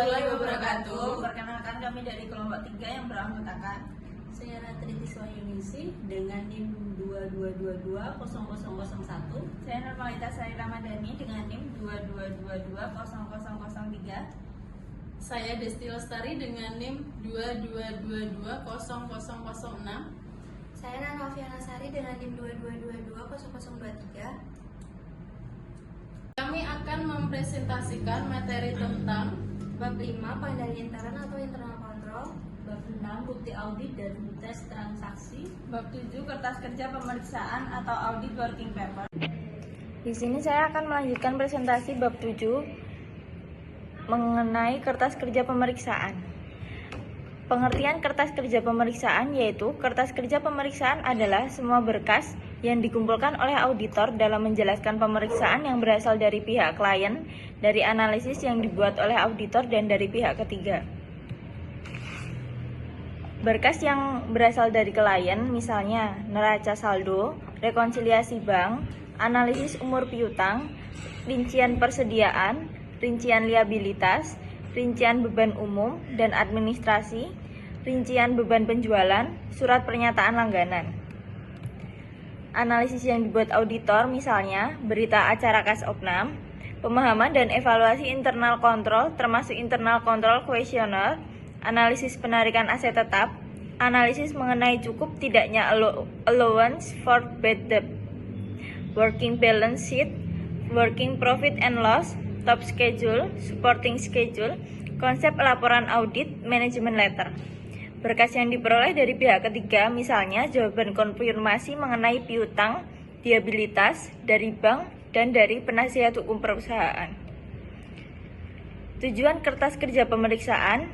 warahmatullahi wabarakatuh. Perkenalkan, kami dari kelompok 3 yang beranggotakan Saya Ratri Tiswa Yunisi dengan NIM 22220001. saya Nurmalita Sari Ramadhani dengan NIM 22220003. Saya Desti Lestari dengan NIM 22220006. Saya Nanoviana Sari dengan NIM 22220023. Kami akan mempresentasikan materi tentang Bab 5 pengendalian intern atau internal control. Bab 6 bukti audit dan tes transaksi. Bab 7 kertas kerja pemeriksaan atau audit working paper. Di sini saya akan melanjutkan presentasi bab 7 mengenai kertas kerja pemeriksaan. Pengertian kertas kerja pemeriksaan yaitu kertas kerja pemeriksaan adalah semua berkas yang dikumpulkan oleh auditor dalam menjelaskan pemeriksaan yang berasal dari pihak klien, dari analisis yang dibuat oleh auditor dan dari pihak ketiga. Berkas yang berasal dari klien misalnya neraca saldo, rekonsiliasi bank, analisis umur piutang, rincian persediaan, rincian liabilitas, rincian beban umum dan administrasi, rincian beban penjualan, surat pernyataan langganan. Analisis yang dibuat auditor misalnya berita acara kas opnam, pemahaman dan evaluasi internal kontrol termasuk internal kontrol kuesioner, analisis penarikan aset tetap, analisis mengenai cukup tidaknya allowance for bad debt, working balance sheet, working profit and loss, top schedule, supporting schedule, konsep laporan audit, management letter. Berkas yang diperoleh dari pihak ketiga misalnya jawaban konfirmasi mengenai piutang, liabilitas dari bank dan dari penasihat hukum perusahaan. Tujuan kertas kerja pemeriksaan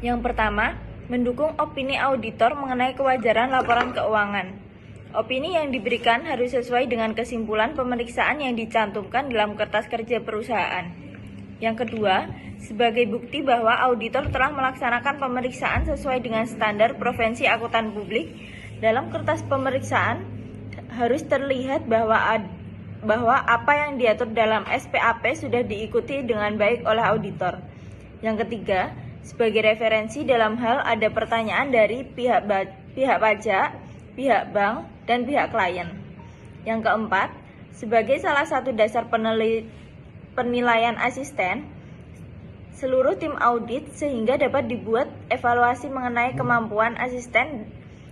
yang pertama, mendukung opini auditor mengenai kewajaran laporan keuangan. Opini yang diberikan harus sesuai dengan kesimpulan pemeriksaan yang dicantumkan dalam kertas kerja perusahaan. Yang kedua, sebagai bukti bahwa auditor telah melaksanakan pemeriksaan sesuai dengan standar Provinsi Akuntan Publik, dalam kertas pemeriksaan harus terlihat bahwa apa yang diatur dalam SPAP sudah diikuti dengan baik oleh auditor. Yang ketiga, sebagai referensi dalam hal ada pertanyaan dari pihak pajak, pihak bank, dan pihak klien. Yang keempat, sebagai salah satu dasar penilaian asisten seluruh tim audit sehingga dapat dibuat evaluasi mengenai kemampuan asisten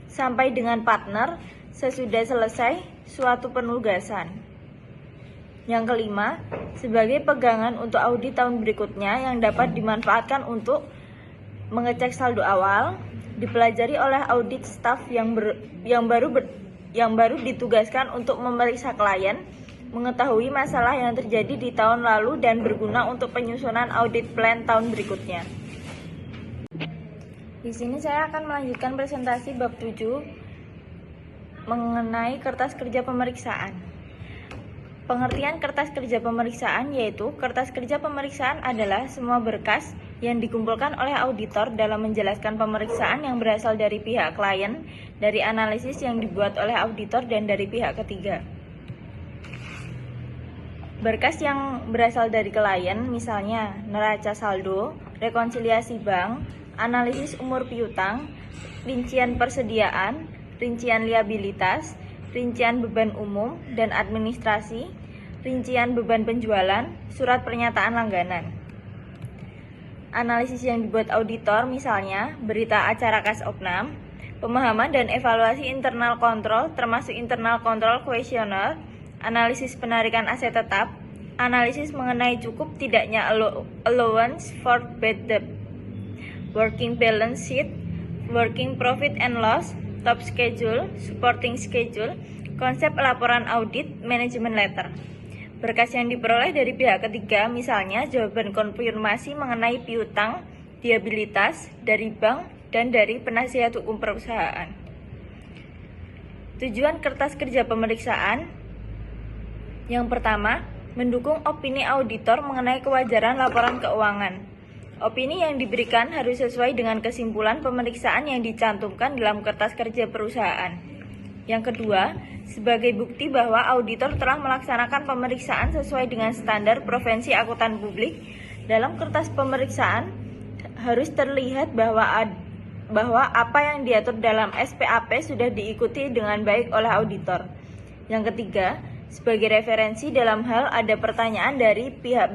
sampai dengan partner sesudah selesai suatu penugasan. Yang kelima, sebagai pegangan untuk audit tahun berikutnya yang dapat dimanfaatkan untuk mengecek saldo awal, dipelajari oleh audit staff yang baru ditugaskan untuk memeriksa klien, mengetahui masalah yang terjadi di tahun lalu dan berguna untuk penyusunan audit plan tahun berikutnya. Di sini saya akan melanjutkan presentasi bab 7 mengenai kertas kerja pemeriksaan. Pengertian kertas kerja pemeriksaan yaitu kertas kerja pemeriksaan adalah semua berkas yang dikumpulkan oleh auditor dalam menjelaskan pemeriksaan yang berasal dari pihak klien, dari analisis yang dibuat oleh auditor dan dari pihak ketiga. Berkas yang berasal dari klien misalnya neraca saldo, rekonsiliasi bank, analisis umur piutang, rincian persediaan, rincian liabilitas, rincian beban umum dan administrasi, rincian beban penjualan, surat pernyataan langganan. Analisis yang dibuat auditor misalnya berita acara kas opnam, pemahaman dan evaluasi internal kontrol termasuk internal kontrol kuesioner, analisis penarikan aset tetap, analisis mengenai cukup tidaknya allowance for bad debt, working balance sheet, working profit and loss, top schedule, supporting schedule, konsep laporan audit, management letter. Berkas yang diperoleh dari pihak ketiga misalnya jawaban konfirmasi mengenai piutang, liabilitas dari bank dan dari penasihat hukum perusahaan. Tujuan kertas kerja pemeriksaan yang pertama, mendukung opini auditor mengenai kewajaran laporan keuangan. Opini yang diberikan harus sesuai dengan kesimpulan pemeriksaan yang dicantumkan dalam kertas kerja perusahaan. Yang kedua, sebagai bukti bahwa auditor telah melaksanakan pemeriksaan sesuai dengan standar Provinsi Akuntan Publik, Dalam kertas pemeriksaan harus terlihat bahwa apa yang diatur dalam SPAP sudah diikuti dengan baik oleh auditor. Yang ketiga, sebagai referensi dalam hal ada pertanyaan dari pihak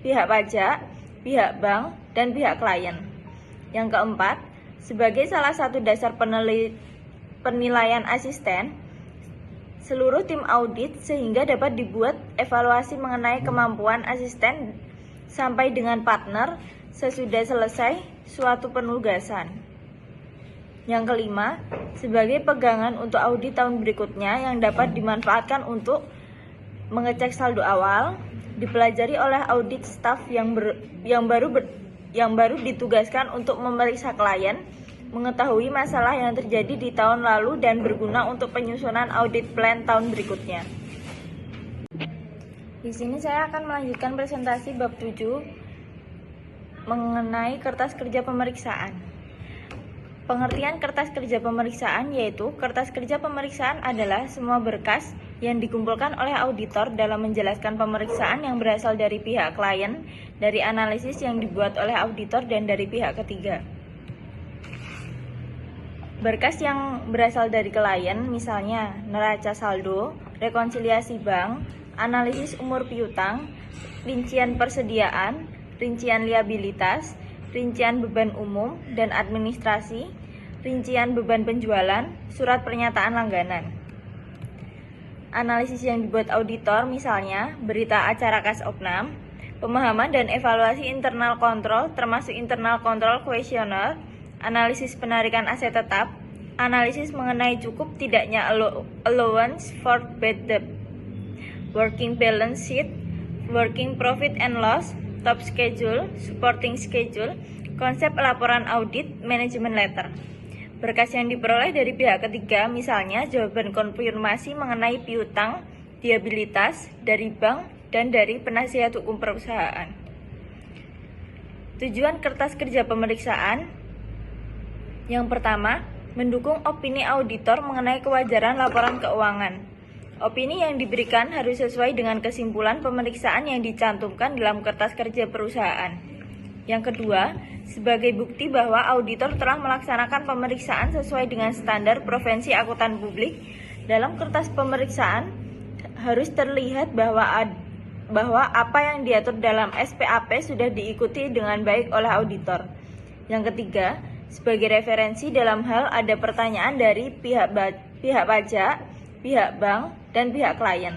pajak, pihak bank, dan pihak klien. Yang keempat, sebagai salah satu dasar penilaian asisten, seluruh tim audit sehingga dapat dibuat evaluasi mengenai kemampuan asisten sampai dengan partner sesudah selesai suatu penugasan. Yang kelima, sebagai pegangan untuk audit tahun berikutnya yang dapat dimanfaatkan untuk mengecek saldo awal, dipelajari oleh audit staff yang baru ditugaskan untuk memeriksa klien, mengetahui masalah yang terjadi di tahun lalu dan berguna untuk penyusunan audit plan tahun berikutnya. Di sini saya akan melanjutkan presentasi bab 7 mengenai kertas kerja pemeriksaan. Pengertian kertas kerja pemeriksaan yaitu kertas kerja pemeriksaan adalah semua berkas yang dikumpulkan oleh auditor dalam menjelaskan pemeriksaan yang berasal dari pihak klien, dari analisis yang dibuat oleh auditor dan dari pihak ketiga. Berkas yang berasal dari klien misalnya neraca saldo, rekonsiliasi bank, analisis umur piutang, rincian persediaan, rincian liabilitas, rincian beban umum dan administrasi, rincian beban penjualan, surat pernyataan langganan. Analisis yang dibuat auditor misalnya berita acara kas opnam, pemahaman dan evaluasi internal kontrol termasuk internal kontrol kuesioner, analisis penarikan aset tetap, analisis mengenai cukup tidaknya allowance for bad debt, working balance sheet, working profit and loss, top schedule, supporting schedule, konsep laporan audit, manajemen letter. Berkas yang diperoleh dari pihak ketiga misalnya jawaban konfirmasi mengenai piutang, liabilitas dari bank dan dari penasihat hukum perusahaan. Tujuan kertas kerja pemeriksaan yang pertama, mendukung opini auditor mengenai kewajaran laporan keuangan. Opini yang diberikan harus sesuai dengan kesimpulan pemeriksaan yang dicantumkan dalam kertas kerja perusahaan. Yang kedua, sebagai bukti bahwa auditor telah melaksanakan pemeriksaan sesuai dengan standar Provinsi Akuntan Publik, dalam kertas pemeriksaan harus terlihat bahwa apa yang diatur dalam SPAP sudah diikuti dengan baik oleh auditor. Yang ketiga, sebagai referensi dalam hal ada pertanyaan dari pihak pajak, pihak bank, dan pihak klien.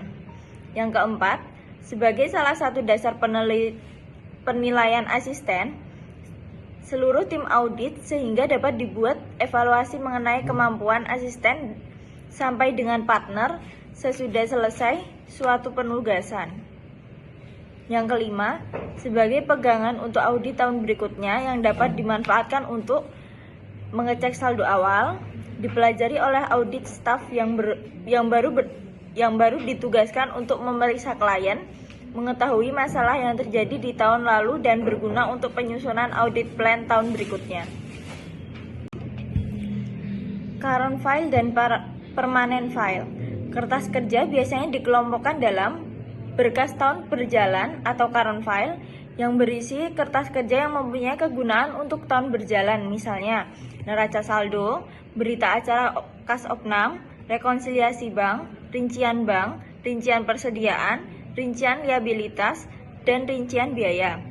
Yang keempat, sebagai salah satu dasar penilaian asisten, seluruh tim audit sehingga dapat dibuat evaluasi mengenai kemampuan asisten sampai dengan partner sesudah selesai suatu penugasan. Yang kelima, sebagai pegangan untuk audit tahun berikutnya yang dapat dimanfaatkan untuk mengecek saldo awal, dipelajari oleh audit staff yang baru ditugaskan untuk memeriksa klien, mengetahui masalah yang terjadi di tahun lalu dan berguna untuk penyusunan audit plan tahun berikutnya. Current file dan permanent file. Kertas kerja biasanya dikelompokkan dalam berkas tahun berjalan atau current file yang berisi kertas kerja yang mempunyai kegunaan untuk tahun berjalan, misalnya neraca saldo, berita acara kas opnam, rekonsiliasi bank, rincian persediaan, rincian liabilitas, dan rincian biaya.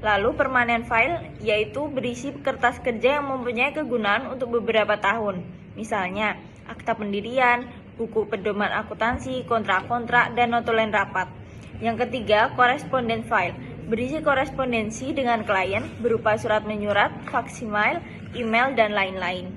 Lalu permanent file yaitu berisi kertas kerja yang mempunyai kegunaan untuk beberapa tahun, misalnya akta pendirian, buku pedoman akuntansi, kontrak-kontrak, dan notulen rapat. Yang ketiga, correspondent file, berisi korespondensi dengan klien berupa surat menyurat, faksimil, email, dan lain-lain.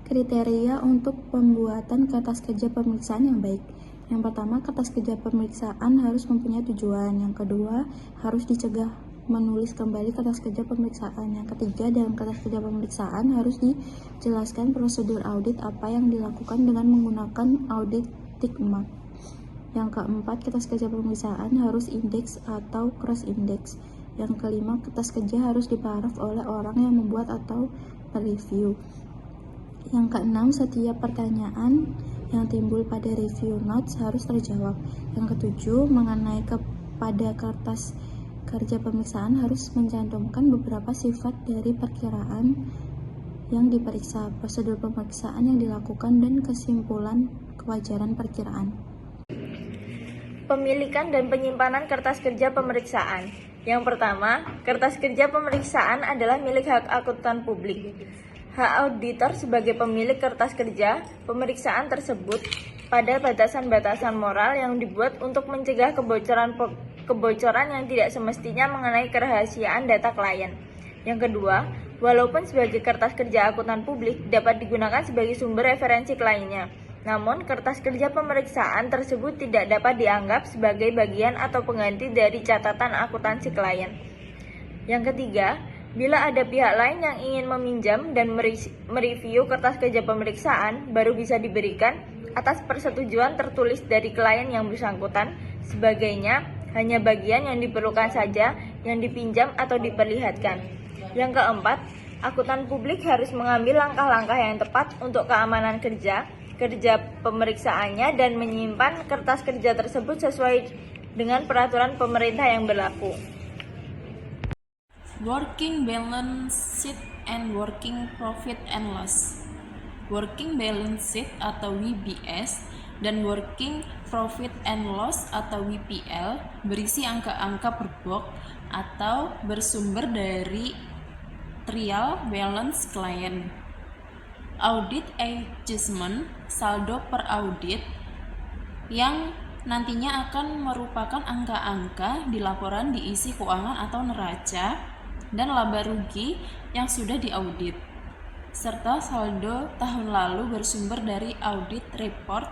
Kriteria untuk pembuatan kertas kerja pemeriksaan yang baik. Yang pertama, kertas kerja pemeriksaan harus mempunyai tujuan. Yang kedua, harus dicegah menulis kembali kertas kerja pemeriksaan. Yang ketiga, dalam kertas kerja pemeriksaan harus dijelaskan prosedur audit apa yang dilakukan dengan menggunakan audit tick mark. Yang keempat, kertas kerja pemeriksaan harus indeks atau cross index. Yang kelima, kertas kerja harus diparaf oleh orang yang membuat atau mereview. Yang keenam, setiap pertanyaan yang timbul pada review notes harus terjawab. Yang ketujuh, mengenai kepada kertas kerja pemeriksaan harus mencantumkan beberapa sifat dari perkiraan yang diperiksa, prosedur pemeriksaan yang dilakukan, dan kesimpulan kewajaran perkiraan. Pemilikan dan penyimpanan kertas kerja pemeriksaan. Yang pertama, kertas kerja pemeriksaan adalah milik hak akuntan publik. Hak auditor sebagai pemilik kertas kerja pemeriksaan tersebut pada batasan-batasan moral yang dibuat untuk mencegah kebocoran yang tidak semestinya mengenai kerahasiaan data klien. Yang kedua, walaupun sebagai kertas kerja akuntan publik dapat digunakan sebagai sumber referensi lainnya, namun kertas kerja pemeriksaan tersebut tidak dapat dianggap sebagai bagian atau pengganti dari catatan akuntansi klien. Yang ketiga, bila ada pihak lain yang ingin meminjam dan mereview kertas kerja pemeriksaan, baru bisa diberikan atas persetujuan tertulis dari klien yang bersangkutan. Sebagainya, hanya bagian yang diperlukan saja yang dipinjam atau diperlihatkan. Yang keempat, akuntan publik harus mengambil langkah-langkah yang tepat untuk keamanan kerja pemeriksaannya dan menyimpan kertas kerja tersebut sesuai dengan peraturan pemerintah yang berlaku. Working balance sheet and working profit and loss. Working balance sheet atau WBS dan working profit and loss atau WPL berisi angka-angka per box atau bersumber dari trial balance client. Audit adjustment, saldo per audit, yang nantinya akan merupakan angka-angka di laporan diisi keuangan atau neraca dan laba rugi yang sudah diaudit, serta saldo tahun lalu bersumber dari audit report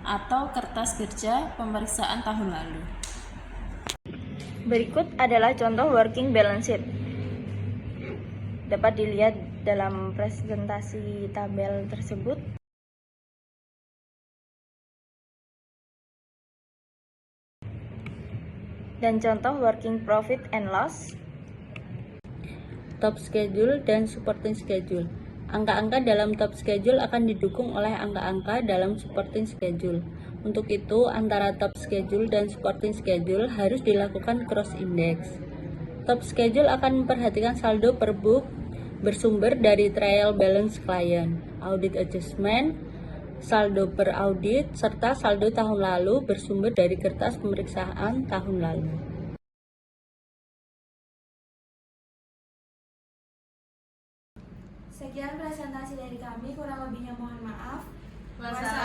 atau kertas kerja pemeriksaan tahun lalu. Berikut adalah contoh working balance sheet. Dapat dilihat dalam presentasi tabel tersebut. Dan contoh working profit and loss, top schedule dan supporting schedule. Angka-angka dalam top schedule akan didukung oleh angka-angka dalam supporting schedule. Untuk itu, antara top schedule dan supporting schedule harus dilakukan cross index. Top schedule akan memperhatikan saldo per book bersumber dari trial balance client, audit adjustment, saldo per audit, serta saldo tahun lalu bersumber dari kertas pemeriksaan tahun lalu. Sekian presentasi dari kami, kurang lebihnya mohon maaf. Wassalamualaikum